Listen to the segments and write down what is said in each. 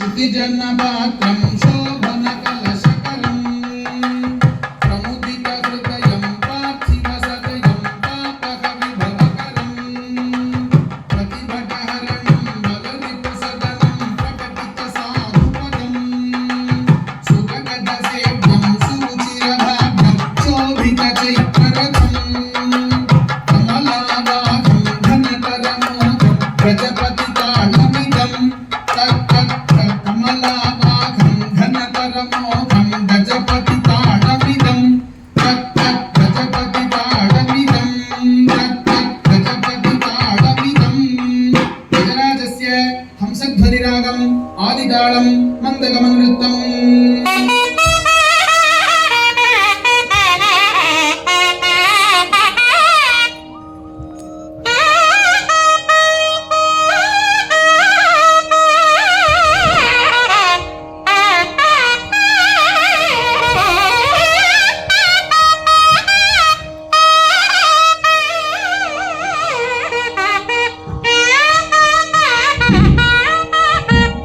श्रुतिजनपात्रं शोभनकलशकरं प्रमुदितहृदयं पार्थिवसदयं पापकविभवकरं प्रतिभटहरणं बलरिपुसदनं प्रकटितसाधुपदं सुगगदसेव्यं सुरुचिरभाग्यं शोभितचैत्ररथं कमलावाहं घनतरमोदं प्रजपतिताळमिदं कमलावाहं घनतरमोदं गजपतिताळमिदं गजपतिताळमिदं गजपतिताळमिदं गजराजस्य हंसध्वनिरागम् आदिताळं मन्दगमनृत्तम्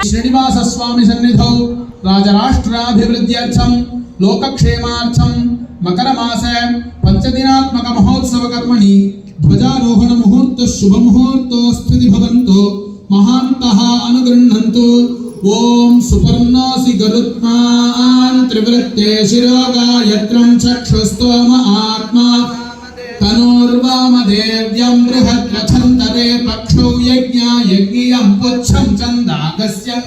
श्रीनिवास स्वामी सन्निधौ राजराष्ट्राभिवृद्ध्यर्थं लोकक्षेमार्थं मकरमासे पंचदिनात्मक महोत्सव कर्मणि ध्वजारोहण मुहूर्त शुभ मुहूर्तोस्थिति भवन्तु महान्तः अनुगृह्णन्तु ओम सुपर्णोसि गरुत्मान् त्रिवृत्ते शिरोगायत्रं चक्षुस्तोम आत्मा तनोर्वामदेव्यं बृहद्रथन्तरे पक्षौ यज्ञा यज्ञियं पुच्छं चन्दागस्यं